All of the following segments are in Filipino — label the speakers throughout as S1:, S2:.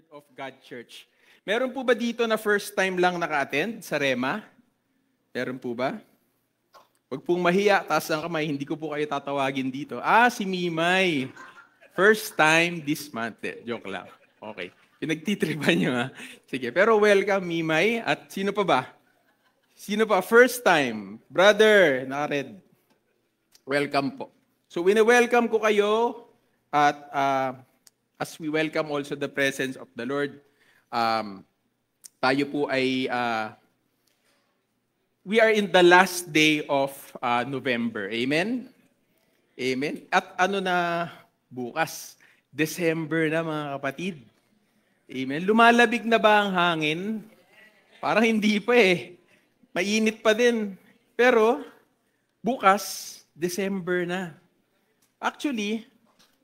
S1: Word of God Church. Meron po ba dito na first time lang naka-attend sa Rema? Meron po ba? Huwag pong mahiya, taas ang kamay, hindi ko po kayo tatawagin dito. Si Mimay. First time this month. Joke lang. Okay. Pinagtitripan nyo ha. Sige, pero welcome Mimay. At sino pa ba? Sino pa? First time. Brother, naka-red. Welcome po. So, wini-welcome ko kayo at as we welcome also the presence of the Lord, tayo po ay, we are in the last day of November. Amen? Amen? At ano na bukas? December na mga kapatid. Amen? Lumalabig na ba ang hangin? Parang hindi pa eh. Mainit pa din. Pero, bukas, December na. Actually,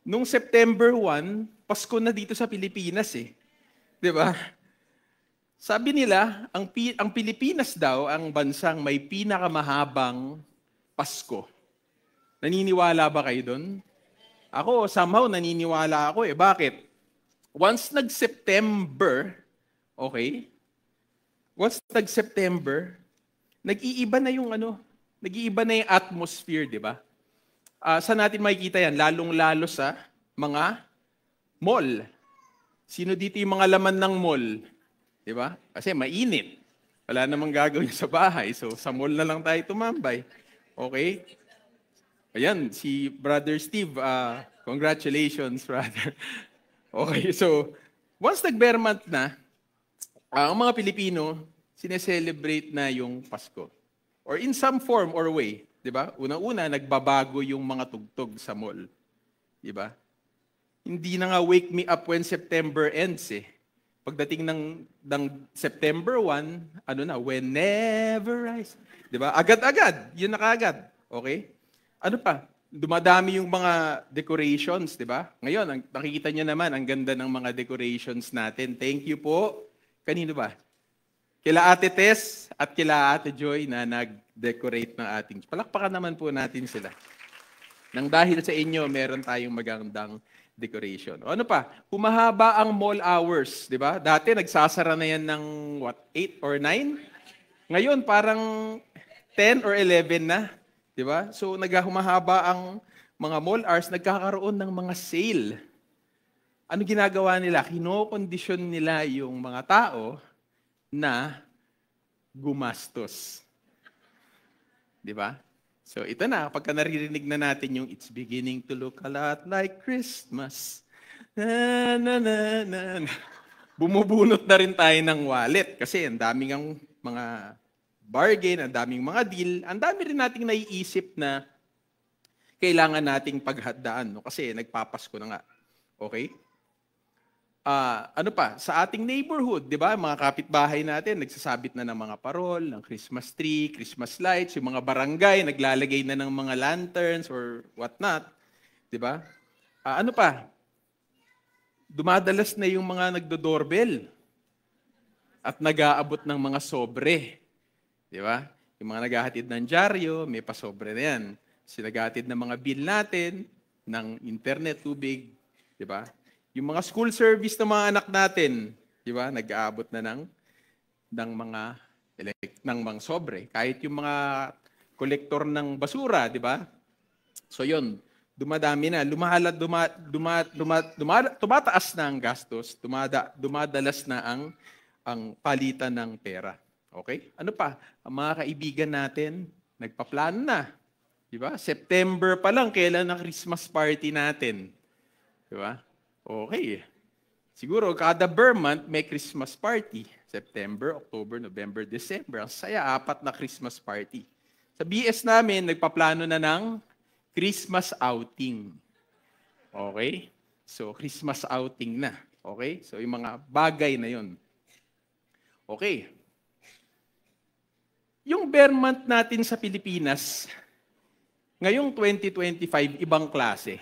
S1: nung September 1, Pasko na dito sa Pilipinas eh. 'Di ba? Sabi nila, ang Pilipinas daw ang bansang may pinakamahabang Pasko. Naniniwala ba kayo doon? Ako, somehow naniniwala ako eh. Bakit? Once nag-September, okay? Once nag-September, nag-iiba na yung nag-iiba na yung atmosphere, 'di ba? Saan natin makikita yan? Lalong-lalo sa mga mall. Sino dito yung mga laman ng mall? Di ba? Kasi mainit. Wala namang gagawin sa bahay. So, sa mall na lang tayo tumambay. Okay? Ayan, si Brother Steve. Congratulations, brother. Okay, so, once nag-bear month na, ang mga Pilipino, sineselebrate na yung Pasko. Or in some form or way. Di ba? Unang-una, nagbabago yung mga tugtog sa mall. Di ba? Hindi na nga wake me up when September ends eh. Pagdating ng September 1, whenever I... Di ba? Agad-agad. Yun na kaagad. Okay? Ano pa? Dumadami yung mga decorations, di ba? Ngayon, nakikita niyo naman, ang ganda ng mga decorations natin. Thank you po. Kanino ba? Kila Ate Tess at kila Ate Joy na nag-decorate ng ating... Palakpakan naman po natin sila. Nang dahil sa inyo, meron tayong magandang decoration. O ano pa? Humahaba ang mall hours, di ba? Dati nagsasara na yan ng 8 or 9? Ngayon parang 10 or 11 na, di ba? So naghahumahaba ang mga mall hours, nagkakaroon ng mga sale. Ano ginagawa nila? Kinokondisyon nila yung mga tao na gumastos. Di ba? So ito na, pagka naririnig na natin yung it's beginning to look a lot like Christmas. Na, na, na, na. Bumubunot na rin tayo ng wallet kasi ang daming ang mga bargain, ang daming mga deal, ang dami rin nating naiisip na kailangan nating paghandaan. No? Kasi nagpapasko na nga. Okay? Ano pa? Sa ating neighborhood, di ba? Mga kapitbahay natin, nagsasabit na ng mga parol, ng Christmas tree, Christmas lights, yung mga barangay, naglalagay na ng mga lanterns or whatnot. Di ba? Ano pa? Dumadalas na yung mga nagdo-doorbell at nag-aabot ng mga sobre. Di ba? Yung mga naghahatid ng dyaryo, may pasobre na yan. Sinaghatid ng mga bill natin, ng internet, tubig. Di ba? Yung mga school service ng mga anak natin, di ba? Nag-aabot na ng mga sobre. Kahit yung mga kolektor ng basura, di ba? So yun, dumadami na, tumataas na ang gastos, dumadalas na ang palitan ng pera. Okay? Ano pa? Ang mga kaibigan natin, nagpaplano na. Di ba? September pa lang, kailan ang Christmas party natin? Di ba? Okay. Siguro, kada bear month may Christmas party. September, October, November, December. Ang saya, 4 na Christmas party. Sa BS namin, nagpaplano na ng Christmas outing. Okay? So, Christmas outing na. Okay? So, yung mga bagay na yon. Okay. Yung bear month natin sa Pilipinas, ngayong 2025, ibang klase.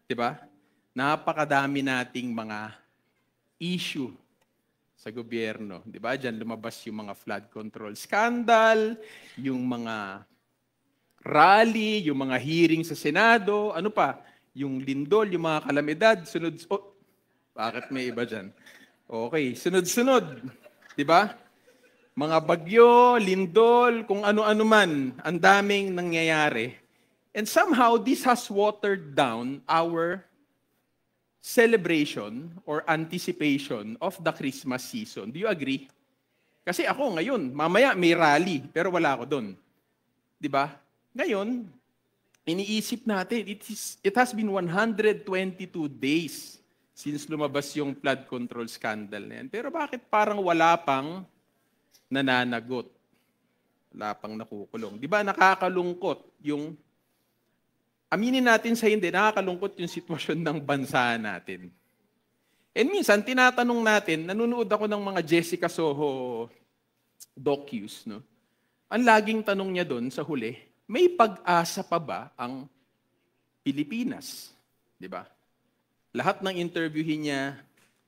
S1: Diba? Napakadami nating mga issue sa gobyerno. Di ba? Diyan lumabas yung mga flood control scandal, yung mga rally, yung mga hearing sa Senado, ano pa? Yung lindol, yung mga kalamidad, sunod... Bakit may iba dyan? Okay, sunod-sunod. Di ba? Mga bagyo, lindol, kung ano-ano man, ang daming nangyayari. And somehow, this has watered down our celebration or anticipation of the Christmas season. Do you agree? Kasi ako ngayon, mamaya may rally, pero wala ako doon. 'Di ba? Ngayon, iniisip natin, it has been 122 days since lumabas yung flood control scandal na yan. Pero bakit parang wala pang nananagot? Wala pang nakukulong. 'Di ba nakakalungkot yung aminin natin sa hindi, nakakalungkot yung sitwasyon ng bansa natin. And minsan, tinatanong natin, nanonood ako ng mga Jessica Soho docus, no? Ang laging tanong niya doon sa huli, may pag-asa pa ba ang Pilipinas? Di ba? Lahat ng interviewin niya,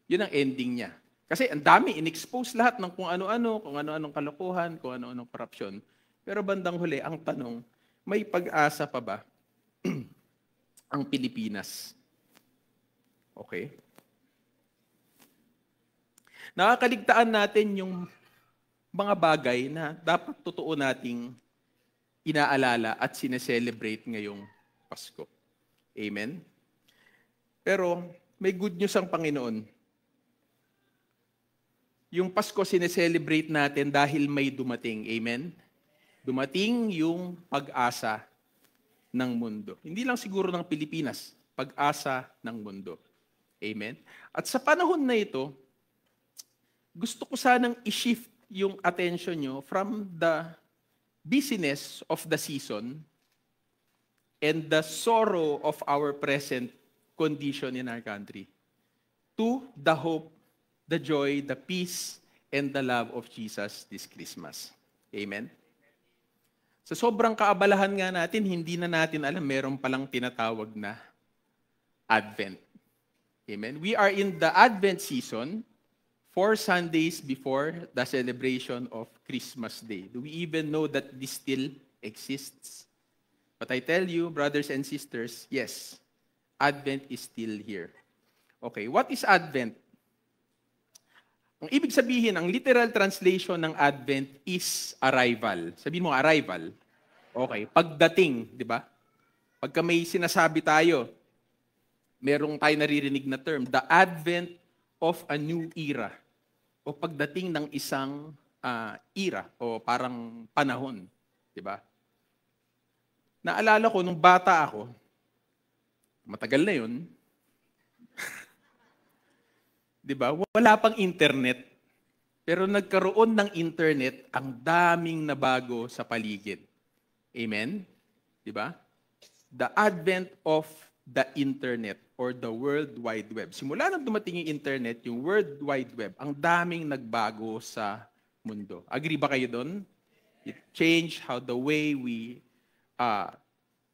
S1: yun ang ending niya. Kasi ang dami, in-expose lahat ng kung ano-anong kalokohan, kung ano-anong korupsyon. Pero bandang huli, ang tanong, may pag-asa pa ba ang Pilipinas? Okay? Nakakaligtaan natin yung mga bagay na dapat totoo nating inaalala at sineselebrate ngayong Pasko. Amen? Pero may good news ang Panginoon. Yung Pasko sineselebrate natin dahil may dumating. Amen? Dumating yung pag-asa ng mundo. Hindi lang siguro ng Pilipinas, pag-asa ng mundo. Amen? At sa panahon na ito, gusto ko sanang i-shift yung attention nyo from the busyness of the season and the sorrow of our present condition in our country to the hope, the joy, the peace, and the love of Jesus this Christmas. Amen? Sa sobrang kaabalahan nga natin, hindi na natin alam, meron palang tinatawag na Advent. Amen? We are in the Advent season, 4 Sundays before the celebration of Christmas Day. Do we even know that this still exists? But I tell you, brothers and sisters, yes, Advent is still here. Okay, what is Advent? Ang ibig sabihin, ang literal translation ng Advent is arrival. Sabihin mo, arrival. Okay, pagdating, di ba? Pagka may sinasabi tayo, merong tayo naririnig na term, the advent of a new era. O pagdating ng isang era o parang panahon. Di ba? Naalala ko, nung bata ako, matagal na yun, di ba? Wala pang internet. Pero nagkaroon ng internet, ang daming nabago sa paligid. Amen? Di ba? The advent of the internet or the World Wide Web. Simula nang dumating yung internet, yung World Wide Web, ang daming nagbago sa mundo. Agree ba kayo doon? It changed how the way we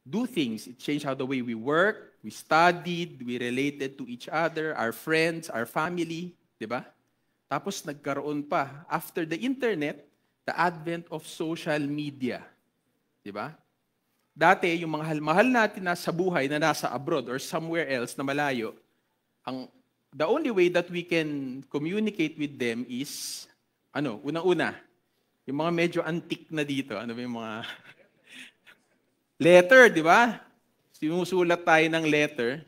S1: do things. It changed how the way we work, we studied, we related to each other, our friends, our family. Di ba? Tapos nagkaroon pa, after the internet, the advent of social media. Di ba? Dati, yung mga mahal natin na sa buhay na nasa abroad or somewhere else na malayo, the only way that we can communicate with them is, unang-una, yung mga medyo antique na dito, ano ba yung mga letter, di ba? Sinusulat tayo ng letter,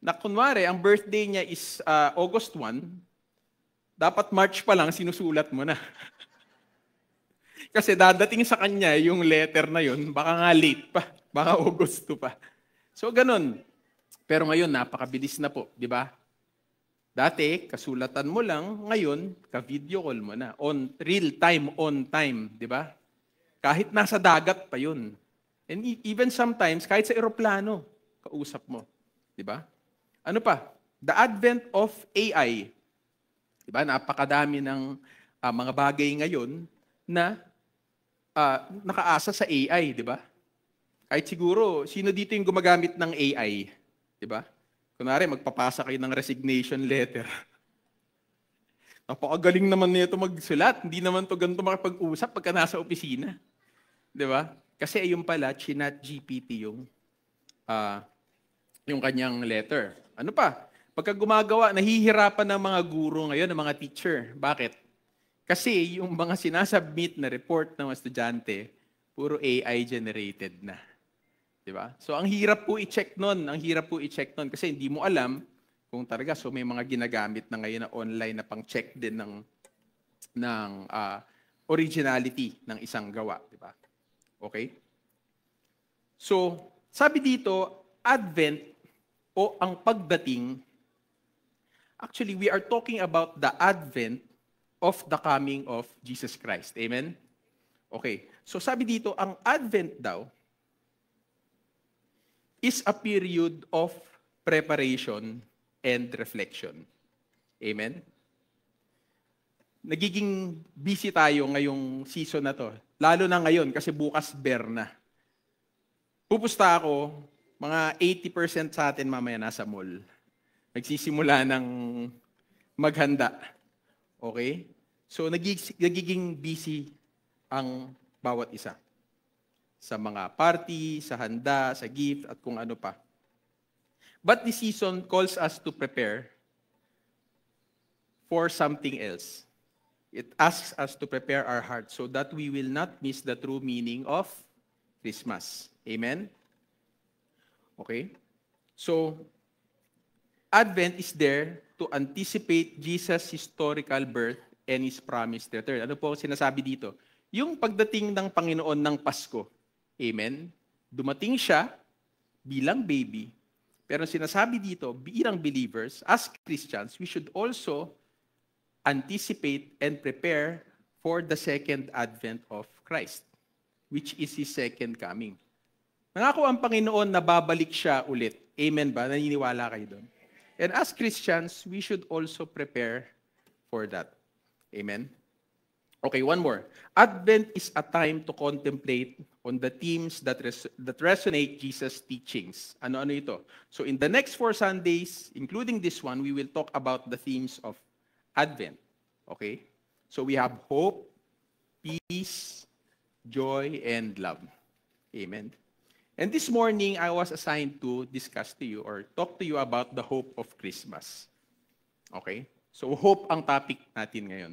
S1: na kunwari, ang birthday niya is August 1, dapat March pa lang, sinusulat mo na. Kasi dadating sa kanya yung letter na yun, baka nga late pa, baka August 2 pa. So, ganun. Pero ngayon, napakabilis na po, di ba? Dati, kasulatan mo lang, ngayon, ka-video call mo na. Real time, on time, di ba? Kahit nasa dagat pa yun. And even sometimes, kahit sa eroplano, kausap mo. Di ba? Ano pa? The advent of AI. Diba? Napakadami ng mga bagay ngayon na nakaasa sa AI, di ba? Kahit siguro, sino dito yung gumagamit ng AI? Di ba? Kunwari, magpapasa kayo ng resignation letter. Napakagaling naman nito magsulat. Hindi naman to ganito makipag-usap pagka nasa opisina. Di ba? Kasi ayun pala, ChatGPT yung kanyang letter. Ano pa? Pagka gumagawa, nahihirapan ng mga guro ngayon, ng mga teacher. Bakit? Kasi yung mga sinasubmit na report ng mga estudyante, puro AI generated na. Diba? So ang hirap po i-check nun. Ang hirap po i-check nun kasi hindi mo alam kung talaga. So may mga ginagamit na ngayon na online na pang-check din ng originality ng isang gawa. Diba? Okay? So, sabi dito, Advent o ang pagdating, actually, we are talking about the advent of the coming of Jesus Christ. Amen? Okay. So sabi dito, ang Advent daw is a period of preparation and reflection. Amen? Nagiging busy tayo ngayong season na to. Lalo na ngayon kasi bukas bear na. Pupusta ako, mga 80% sa atin mamaya nasa mall. Nagsisimula ng maghanda. Okay? So, nagiging busy ang bawat isa. Sa mga party, sa handa, sa gift, at kung ano pa. But this season calls us to prepare for something else. It asks us to prepare our hearts so that we will not miss the true meaning of Christmas. Amen? Okay? So, Advent is there to anticipate Jesus' historical birth and His promised return. Ano po sinasabi dito? Yung pagdating ng Panginoon ng Pasko. Amen? Dumating siya bilang baby. Pero sinasabi dito, bilang believers, as Christians, we should also anticipate and prepare for the second advent of Christ, which is His second coming. Nangako ang Panginoon na babalik siya ulit. Amen ba? Naniniwala kayo doon? And as Christians, we should also prepare for that. Amen? Okay, one more. Advent is a time to contemplate on the themes that resonate Jesus' teachings. Ano-ano ito? So in the next 4 Sundays, including this one, we will talk about the themes of Advent. Okay? So we have hope, peace, joy, and love. Amen. And this morning, I was assigned to discuss to you or talk to you about the hope of Christmas. Okay? So hope ang topic natin ngayon.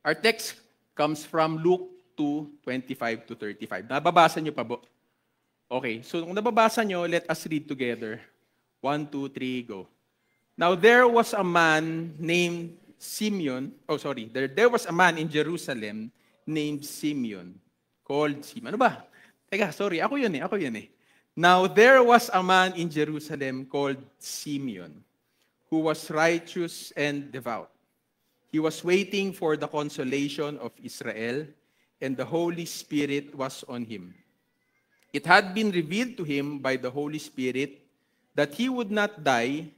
S1: Our text comes from Luke 2:25 to 35. Nababasa niyo pa ba? Okay, so kung nababasa niyo, let us read together. 1, 2, 3, go. Now there was a man named Simeon. There was a man in Jerusalem named Simeon. Called Simeon. Ano ba? Teka, sorry, ako yun eh. Now there was a man in Jerusalem called Simeon, who was righteous and devout. He was waiting for the consolation of Israel, and the Holy Spirit was on him. It had been revealed to him by the Holy Spirit that he would not die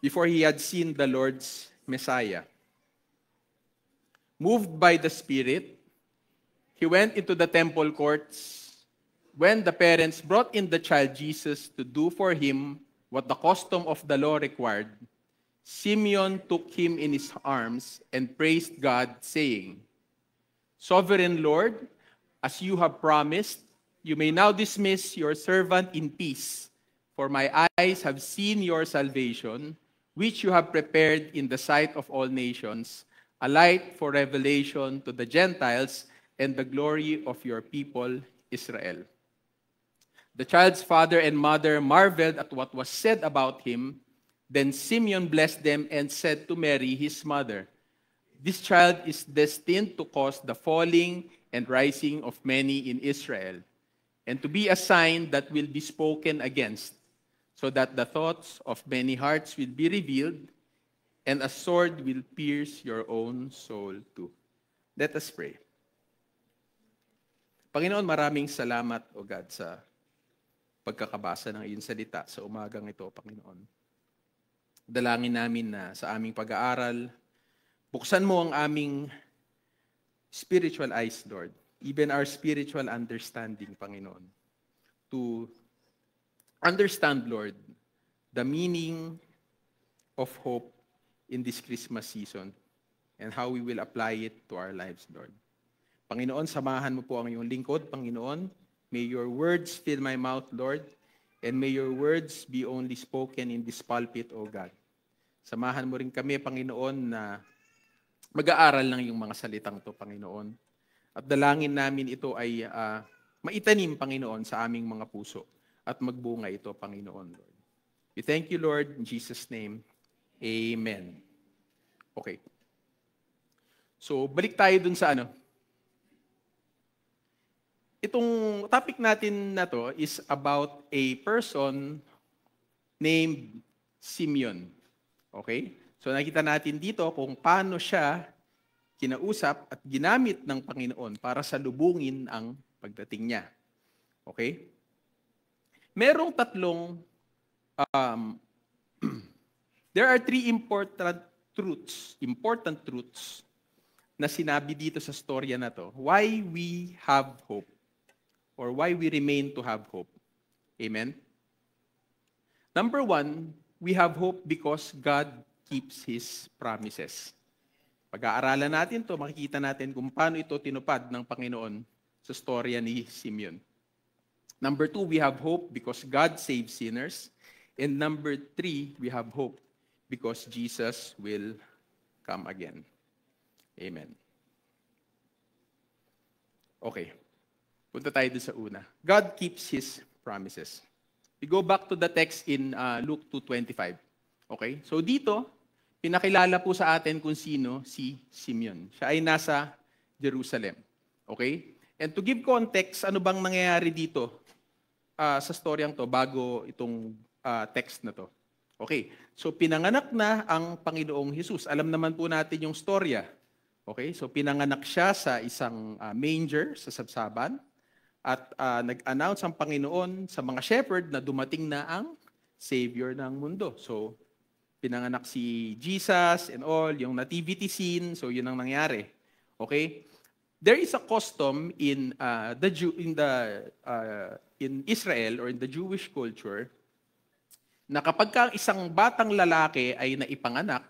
S1: before he had seen the Lord's Messiah. Moved by the Spirit, he went into the temple courts. When the parents brought in the child Jesus to do for him what the custom of the law required, Simeon took him in his arms and praised God, saying, Sovereign Lord, as you have promised, you may now dismiss your servant in peace, for my eyes have seen your salvation, which you have prepared in the sight of all nations, a light for revelation to the Gentiles and the glory of your people, Israel. The child's father and mother marveled at what was said about him. Then Simeon blessed them and said to Mary, his mother, This child is destined to cause the falling and rising of many in Israel, and to be a sign that will be spoken against, so that the thoughts of many hearts will be revealed, and a sword will pierce your own soul too. Let us pray. Panginoon, maraming salamat, O God, sa pagkakabasa ng iyong salita sa umagang ito, Panginoon. Dalangin namin na sa aming pag-aaral, buksan mo ang aming spiritual eyes, Lord, even our spiritual understanding, Panginoon, to understand, Lord, the meaning of hope in this Christmas season and how we will apply it to our lives, Lord. Panginoon, samahan mo po ang iyong lingkod, Panginoon. May your words fill my mouth, Lord, And may your words be only spoken in this pulpit, O God. Samahan mo rin kami, Panginoon, na mag-aaral ng iyong mga salitang to, Panginoon. At dalangin namin ito ay maitanim, Panginoon, sa aming mga puso at magbunga ito, Panginoon, Lord. We thank you, Lord, in Jesus' name. Amen. Okay. So, balik tayo dun sa Itong topic natin na to is about a person named Simeon. Okay? So nakita natin dito kung paano siya kinausap at ginamit ng Panginoon para salubungin ang pagdating niya. Okay? Merong tatlong, there are three important truths na sinabi dito sa storya na to. Why we have hope. Or why we remain to have hope. Amen? Number one, we have hope because God keeps His promises. Pag-aaralan natin to, makikita natin kung paano ito tinupad ng Panginoon sa storya ni Simeon. Number two, we have hope because God saves sinners. And number three, we have hope because Jesus will come again. Amen. Okay. Punta tayo doon sa una. God keeps His promises. We go back to the text in Luke 2:25. Okay? So dito, pinakilala po sa atin kung sino si Simeon. Siya ay nasa Jerusalem. Okay? And to give context, ano bang nangyayari dito sa storyang to bago itong text na to? Okay. So pinanganak na ang Panginoong Jesus. Alam naman po natin yung storya. Okay? So pinanganak siya sa isang manger sa sabsaban. At nag-announce ang Panginoon sa mga shepherd na dumating na ang Savior ng mundo. So, pinanganak si Jesus and all, yung nativity scene, so yun ang nangyari. Okay? There is a custom in Israel or in the Jewish culture na kapag ka isang batang lalaki ay naipanganak,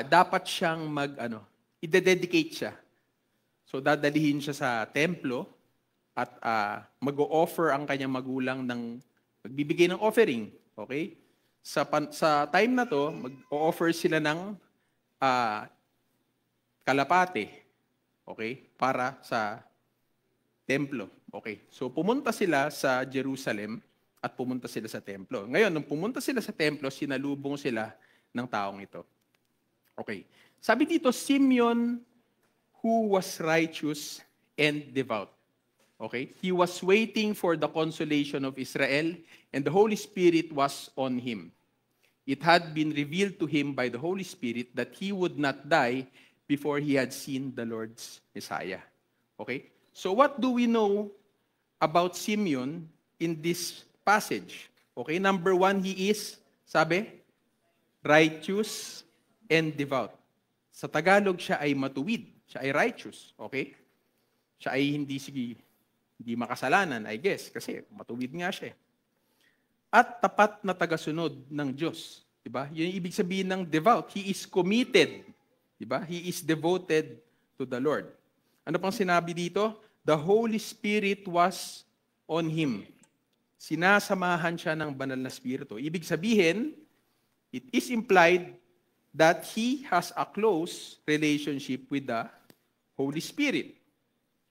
S1: dapat siyang i-dedicate siya. So, dadalihin siya sa templo, at mag-o-offer ang kanyang magulang magbibigay ng offering. Okay? Sa time na to, mag-o-offer sila ng kalapate. Okay? Para sa templo. Okay? So pumunta sila sa Jerusalem at pumunta sila sa templo. Ngayon, nung pumunta sila sa templo, sinalubong sila ng taong ito. Okay. Sabi dito, Simeon who was righteous and devout. Okay? He was waiting for the consolation of Israel, and the Holy Spirit was on him. It had been revealed to him by the Holy Spirit that he would not die before he had seen the Lord's Messiah. Okay? So what do we know about Simeon in this passage? Okay? Number one, he is, sabi, righteous and devout. Sa Tagalog, siya ay matuwid. Siya ay righteous. Okay? Siya ay hindi makasalanan, I guess, kasi matuwid nga siya. At tapat na tagasunod ng Diyos. Diba? Yun yung ibig sabihin ng devout. He is committed. Diba? He is devoted to the Lord. Ano pang sinabi dito? The Holy Spirit was on him. Sinasamahan siya ng banal na Espiritu. Ibig sabihin, it is implied that he has a close relationship with the Holy Spirit.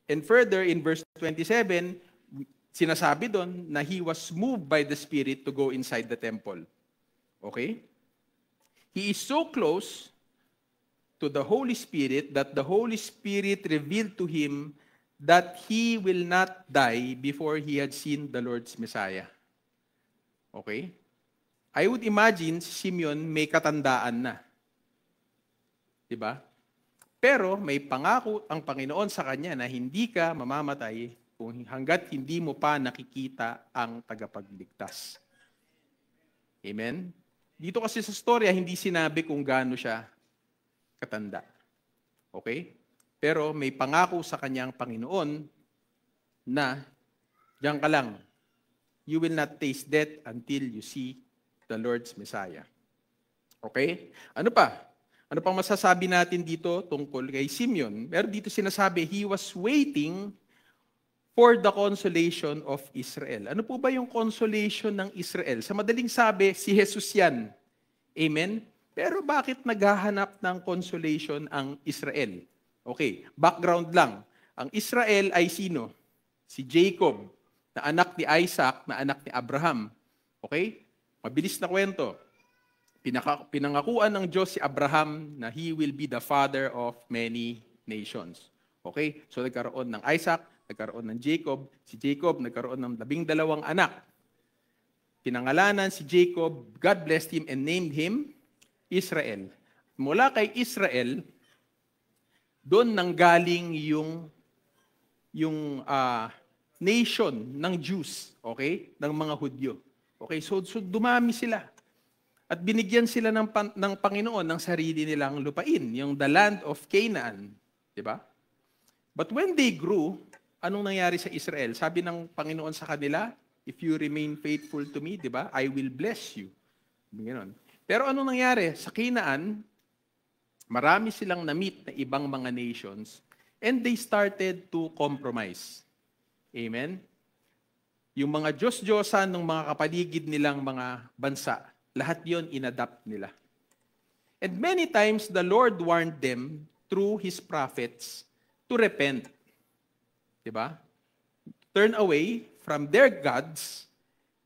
S1: And further, in verse 27, sinasabi doon na he was moved by the Spirit to go inside the temple. Okay? He is so close to the Holy Spirit that the Holy Spirit revealed to him that he will not die before he had seen the Lord's Messiah. Okay? I would imagine si Simeon may katandaan na. Diba? Pero may pangako ang Panginoon sa kanya na hindi ka mamamatay kung hanggat hindi mo pa nakikita ang tagapagligtas. Amen? Dito kasi sa storya, hindi sinabi kung gaano siya katanda. Okay? Pero may pangako sa kanyang Panginoon na diyan ka lang. You will not taste death until you see the Lord's Messiah. Okay? Ano pa? Ano pang masasabi natin dito tungkol kay Simeon? Pero dito sinasabi, he was waiting for the consolation of Israel. Ano po ba yung consolation ng Israel? Sa madaling sabi, si Jesus yan. Amen? Pero bakit naghahanap ng consolation ang Israel? Okay, background lang. Ang Israel ay sino? Si Jacob, na anak ni Isaac, na anak ni Abraham. Okay? Mabilis na kwento. Pinangakuan ng Diyos si Abraham na he will be the father of many nations. Okay? So nagkaroon ng Isaac, nagkaroon ng Jacob. Si Jacob nagkaroon ng 12 anak. Pinangalanan si Jacob, God blessed him and named him Israel. Mula kay Israel, doon nanggaling yung nation ng Jews, okay? Ng mga Hudyo. Okay, so dumami sila. At binigyan sila ng Panginoon ng sarili nilang lupain, yung the land of Canaan, di ba? But when they grew, anong nangyari sa Israel? Sabi ng Panginoon sa kanila, if you remain faithful to me, di ba? I will bless you. Ganoon. Pero anong nangyari? Sa Canaan, marami silang na-meet na ibang mga nations and they started to compromise. Amen? Yung mga Diyos-Diyosan ng mga kapaligid nilang mga bansa, lahat yon inadapt nila. And many times, the Lord warned them through His prophets to repent. Diba? Turn away from their gods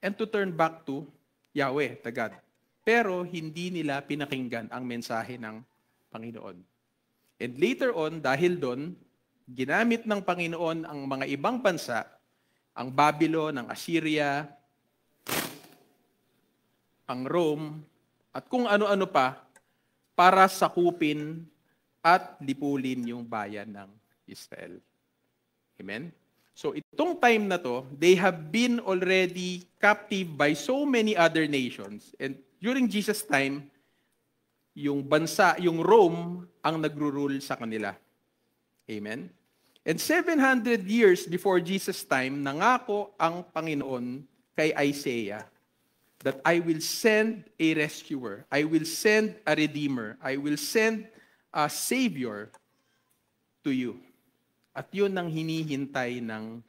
S1: and to turn back to Yahweh, the God. Pero hindi nila pinakinggan ang mensahe ng Panginoon. And later on, dahil doon, ginamit ng Panginoon ang mga ibang bansa, ang Babylon, ang Assyria, ang Rome, at kung ano-ano pa, para sakupin at lipulin yung bayan ng Israel. Amen? So itong time na to, they have been already captive by so many other nations. And during Jesus' time, yung bansa, yung Rome, ang nagro-rule sa kanila. Amen? And 700 years before Jesus' time, nangako ang Panginoon kay Isaiah that I will send a rescuer, I will send a redeemer, I will send a savior to you. At yun ang hinihintay ng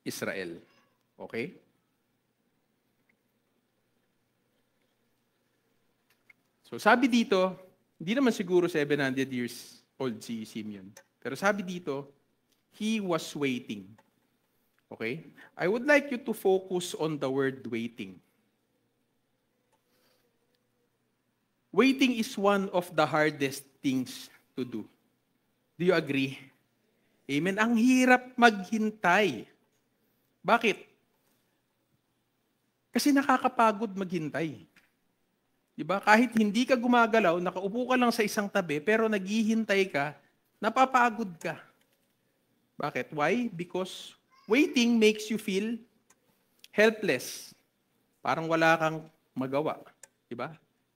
S1: Israel. Okay? So sabi dito, hindi naman siguro 700 years old si Simeon. Pero sabi dito, he was waiting. Okay? I would like you to focus on the word waiting. Waiting is one of the hardest things to do. Do you agree? Amen? Ang hirap maghintay. Bakit? Kasi nakakapagod maghintay. Diba? Kahit hindi ka gumagalaw, nakaupo ka lang sa isang tabi, pero naghihintay ka, napapagod ka. Bakit? Why? Because waiting makes you feel helpless. Parang wala kang magawa. Diba?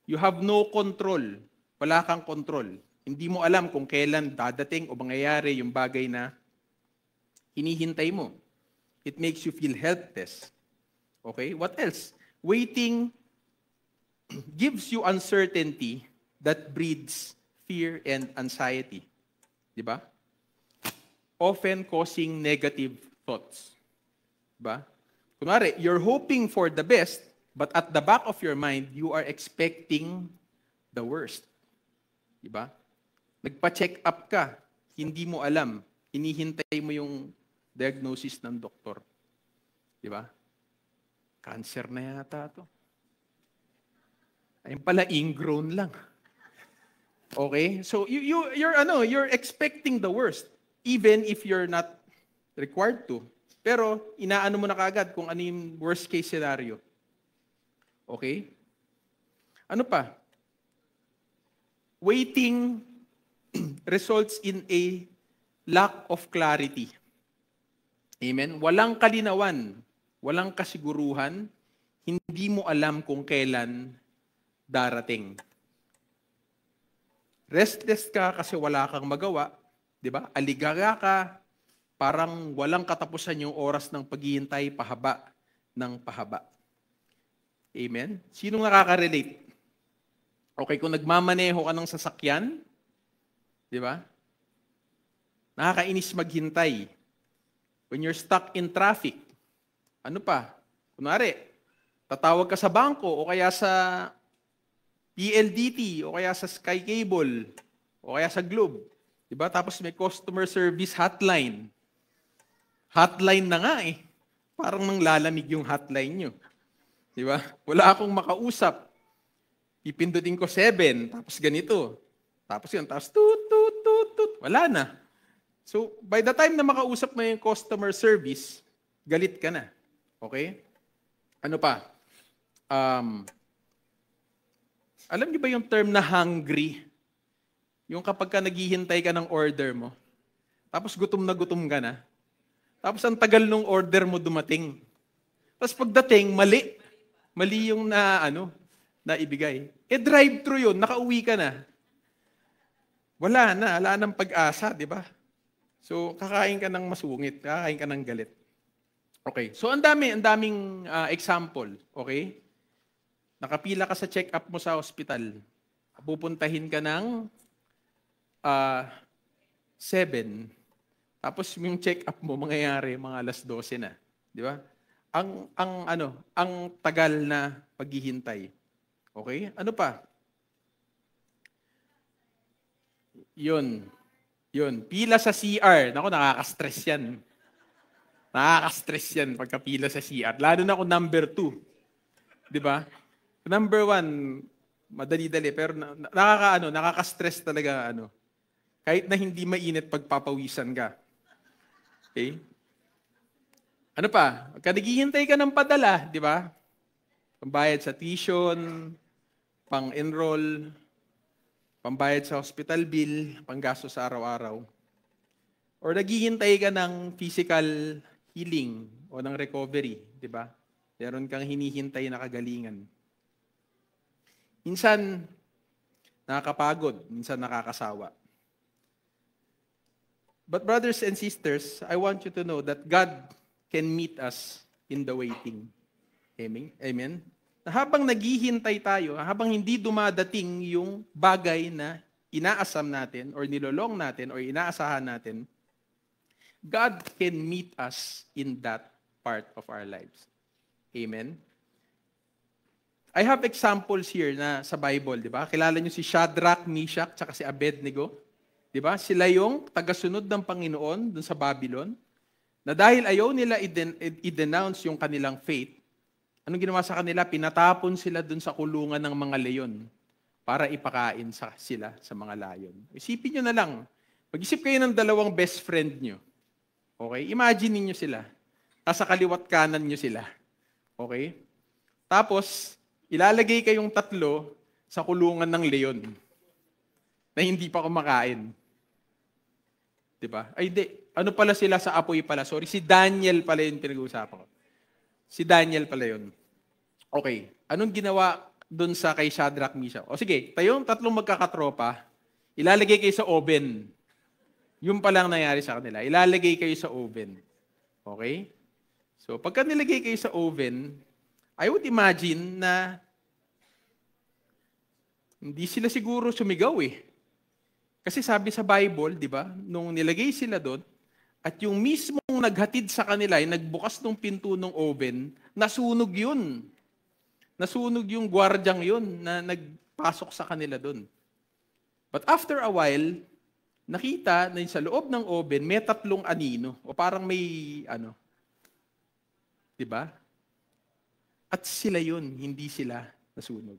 S1: You have no control. Wala kang control. Hindi mo alam kung kailan dadating o mangyayari yung bagay na hinihintay mo. It makes you feel helpless. Okay? What else? Waiting gives you uncertainty that breeds fear and anxiety. Diba? Often causing negative thoughts. Diba? Kunwari, you're hoping for the best, but at the back of your mind, you are expecting the worst. Diba? Nagpa-check up ka, hindi mo alam, hinihintay mo yung diagnosis ng doktor. Diba? Cancer na yata to. Ayun pala, ingrown lang. Okay? So you're expecting the worst, even if you're not required to. Pero inaano mo na kaagad kung ano yung worst case scenario. Okay? Ano pa? Waiting results in a lack of clarity. Amen? Walang kalinawan, walang kasiguruhan, hindi mo alam kung kailan darating. Restless ka kasi wala kang magawa, di ba? Aligaga ka, parang walang katapusan yung oras ng paghihintay, pahaba ng pahaba. Amen? Sinong nakaka-relate? Okay, kung nagmamaneho ka ng sasakyan, di ba? Nakakainis maghintay. When you're stuck in traffic, ano pa? Kunwari, tatawag ka sa bangko o kaya sa PLDT o kaya sa Sky Cable o kaya sa Globe. Diba? Tapos may customer service hotline. Hotline na nga eh. Parang nanglalamig yung hotline nyo. Diba? Wala akong makausap. Pipindutin ko 7, tapos ganito. Tapos yun, tapos tut, tut, tut, tut. Wala na. So, by the time na makausap mo yung customer service, galit ka na. Okay? Ano pa? Alam niyo ba yung term na hungry? Yung kapag ka naghihintay ka ng order mo, tapos gutom na gutom ka na, tapos ang tagal nung order mo dumating. Tapos pagdating, mali. Mali yung na ibigay. Drive-thru yun, nakauwi ka na. Wala nang pag-asa, di ba? So, kakain ka ng masungit, kakain ka ng galit. Okay, so ang daming example, okay? Nakapila ka sa check-up mo sa hospital. Pupuntahin ka ng 7. Tapos yung check-up mo mangyayari mga 12:00 na, di ba? Ang tagal na paghihintay. Okay? Ano pa? Yun. Pila sa CR. Naku, nakaka-stress yan. Nakaka-stress yan pagka pila sa CR. Lalo na kung number 2. Di ba? Number 1, madali-dali. Pero nakaka-stress talaga. Kahit na hindi mainit pagpapawisan ka. Okay? Ano pa? Pagka naghihintay ka ng padala, di ba? Pambayad sa tuition, pang-enroll, pambayad sa hospital bill, panggasto sa araw-araw. Or naghihintay ka ng physical healing o ng recovery, di ba? Meron kang hinihintay na kagalingan. Minsan, nakakapagod, minsan nakakasawa. But brothers and sisters, I want you to know that God can meet us in the waiting. Amen? Na habang naghihintay tayo, habang hindi dumadating yung bagay na inaasam natin or nilolong natin or inaasahan natin, God can meet us in that part of our lives. Amen? I have examples here na sa Bible, di ba? Kilala niyo si Shadrach, Meshach, tsaka si Abednego. Di ba? Sila yung tagasunod ng Panginoon dun sa Babylon, na dahil ayaw nila i-denounce yung kanilang faith, anong ginawa sa kanila? Pinatapon sila dun sa kulungan ng mga leyon para ipakain sila sa mga layon. Isipin nyo na lang, mag-isip kayo ng dalawang best friend nyo. Okay? Imagine niyo sila. Nasa kaliwat kanan nyo sila. Okay? Tapos, ilalagay kayong tatlo sa kulungan ng leyon na hindi pa kumakain. Diba? Ay, di. Ano pala sila sa apoy pala? Sorry, si Daniel pala yung pinag-uusapan ko. Si Daniel pala yun. Okay. Anong ginawa dun sa kay Shadrach, Meshach? O sige, tayong tatlong magkakatropa, ilalagay kayo sa oven. Yung palang nangyari sa kanila. Ilalagay kayo sa oven. Okay? So, pagka nilagay kayo sa oven, I would imagine na hindi sila siguro sumigaw eh. Kasi sabi sa Bible, di ba, nung nilagay sila doon, at yung mismong naghatid sa kanila, yung nagbukas ng pinto ng oven, nasunog yun. Nasunog yung gwardyang yun na nagpasok sa kanila doon. But after a while, nakita na sa loob ng oven, may 3 anino. O parang may, di ba? At sila yun, hindi sila nasunog.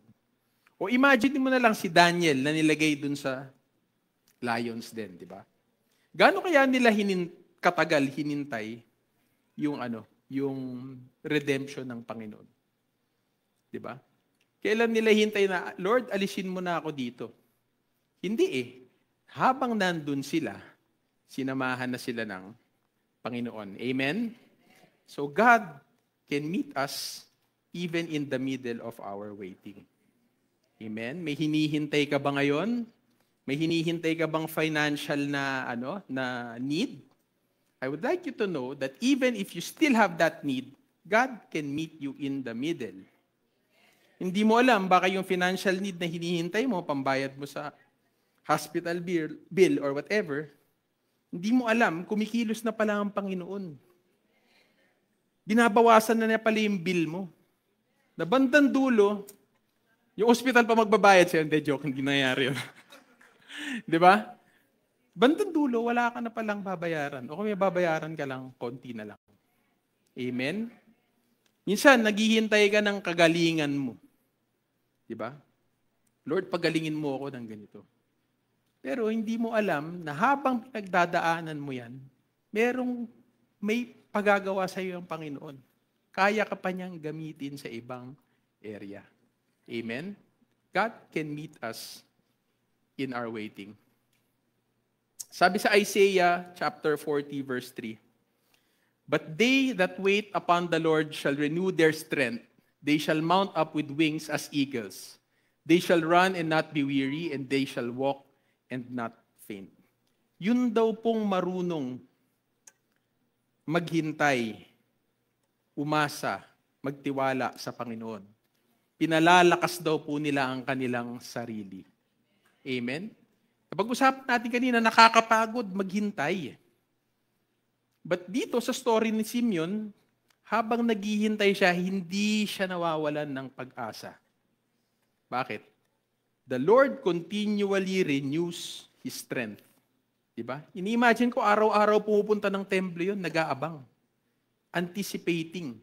S1: O imagine mo na lang si Daniel na nilagay dun sa lions din, di ba? Gaano kaya nila katagal hinintay yung yung redemption ng Panginoon? Di ba? Kailan nila hintay na, Lord, alisin mo na ako dito? Hindi eh. Habang nandun sila, sinamahan na sila ng Panginoon. Amen? So God can meet us even in the middle of our waiting. Amen? May hinihintay ka ba ngayon? May hinihintay ka bang financial na need? I would like you to know that even if you still have that need, God can meet you in the middle. Hindi mo alam, baka yung financial need na hinihintay mo, pambayad mo sa hospital bill or whatever, hindi mo alam, kumikilos na pala ang Panginoon. binabawasan na niya pala yung bill mo. Na bandang dulo, yung hospital pa magbabayad sa'yo. Hindi, joke, hindi nangyari yun. Di ba? Bandang dulo, wala ka na palang babayaran. O kung may babayaran ka lang, konti na lang. Amen? Minsan, naghihintay ka ng kagalingan mo. Di ba? Lord, pagalingin mo ako ng ganito. Pero hindi mo alam na habang pinagdadaanan mo yan, may pagagawa sa iyo ang Panginoon. Kaya ka pa niyang gamitin sa ibang area. Amen? God can meet us in our waiting. Sabi sa Isaiah chapter 40 verse 3, "But they that wait upon the Lord shall renew their strength. They shall mount up with wings as eagles. They shall run and not be weary, and they shall walk and not faint." Yun daw pong marunong maghintay, umasa, magtiwala sa Panginoon. Pinalalakas daw po nila ang kanilang sarili. Amen? Napag-usapan natin kanina, nakakapagod maghintay. But dito sa story ni Simeon, habang naghihintay siya, hindi siya nawawalan ng pag-asa. Bakit? The Lord continually renews His strength. Diba? Ini-imagine ko, araw-araw pumupunta ng templo yun, nag-aabang. Anticipating.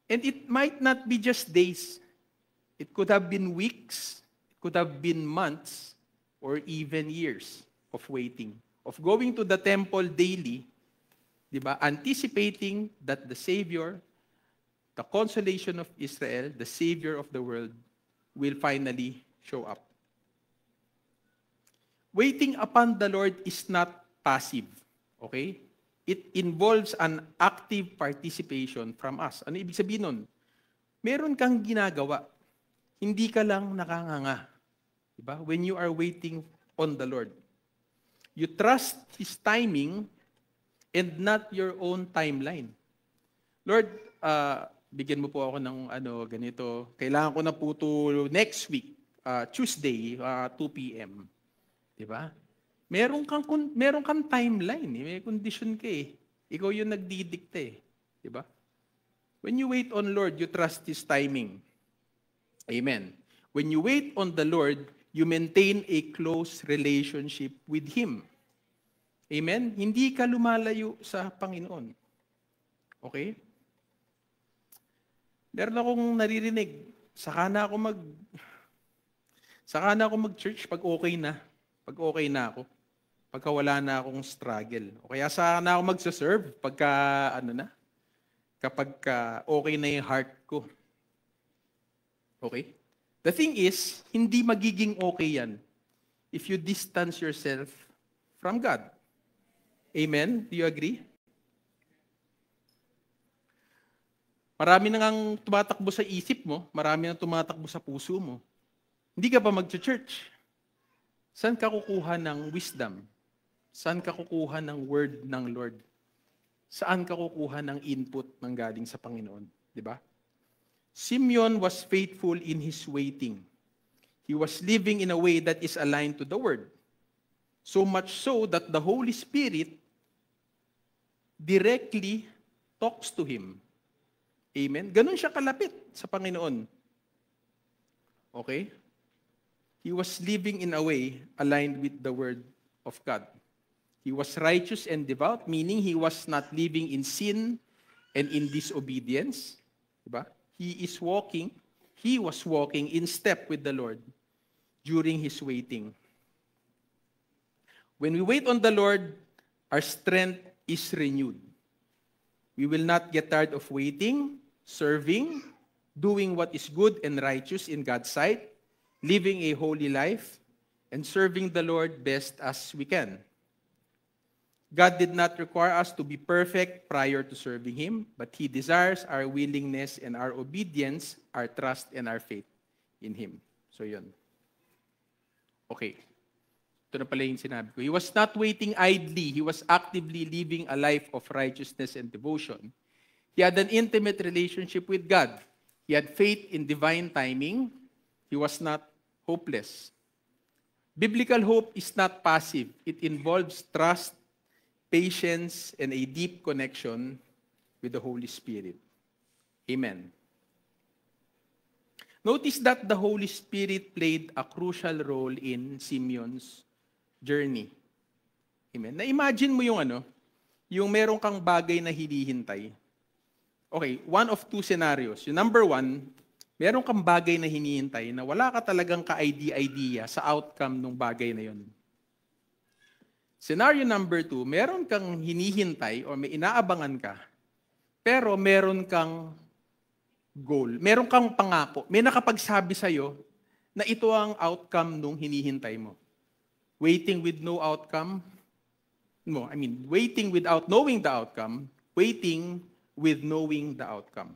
S1: And it might not be just days. It could have been weeks. It could have been months. Or even years of waiting. Of going to the temple daily. Diba? Anticipating that the Savior, the consolation of Israel, the Savior of the world, will finally show up. Waiting upon the Lord is not passive. Okay? It involves an active participation from us. Ano ibig sabihin nun? Meron kang ginagawa. Hindi ka lang nakanganga. Diba? When you are waiting on the Lord. You trust His timing and not your own timeline. Lord, bigyan mo po ako ng ganito. Kailangan ko na po ito next week, Tuesday, 2 p.m. Diba? Meron kang timeline. May condition ka eh. Ikaw yung nagdidikta eh. Diba? When you wait on Lord, you trust His timing. Amen. When you wait on the Lord, you maintain a close relationship with Him. Amen? Hindi ka lumalayo sa Panginoon. Okay? Meron akong naririnig, saka na ako mag-church pag okay na. Pag okay na ako. Pagka wala na akong struggle. O kaya saka na ako magsaserve kapag okay na yung heart ko. Okay? The thing is, hindi magiging okay yan if you distance yourself from God. Amen? Do you agree? Marami nang tumatakbo sa isip mo, marami nang tumatakbo sa puso mo. Hindi ka pa mag-church. Saan ka kukuha ng wisdom? Saan ka kukuha ng word ng Lord? Saan ka kukuha ng input ng galing sa Panginoon? Di ba? Simeon was faithful in his waiting. He was living in a way that is aligned to the Word. So much so that the Holy Spirit directly talks to him. Amen? Ganun siya kalapit sa Panginoon. Okay? He was living in a way aligned with the Word of God. He was righteous and devout, meaning he was not living in sin and in disobedience. Diba? He was walking in step with the Lord during his waiting. When we wait on the Lord, our strength is renewed. We will not get tired of waiting, serving, doing what is good and righteous in God's sight, living a holy life, and serving the Lord best as we can. God did not require us to be perfect prior to serving Him, but He desires our willingness and our obedience, our trust and our faith in Him. So yun. Okay. Ito na pala yung sinabi ko. He was not waiting idly. He was actively living a life of righteousness and devotion. He had an intimate relationship with God. He had faith in divine timing. He was not hopeless. Biblical hope is not passive. It involves trust, patience, and a deep connection with the Holy Spirit. Amen. Notice that the Holy Spirit played a crucial role in Simeon's journey. Amen. Na-imagine mo yung meron kang bagay na hinihintay. Okay, one of two scenarios. Yung number one, meron kang bagay na hinihintay na wala ka talagang ka-idea sa outcome ng bagay na yun. Scenario number two, meron kang hinihintay o may inaabangan ka, pero meron kang goal, meron kang pangako, may nakapagsabi sa'yo na ito ang outcome nung hinihintay mo. Waiting with no outcome, waiting without knowing the outcome, waiting with knowing the outcome.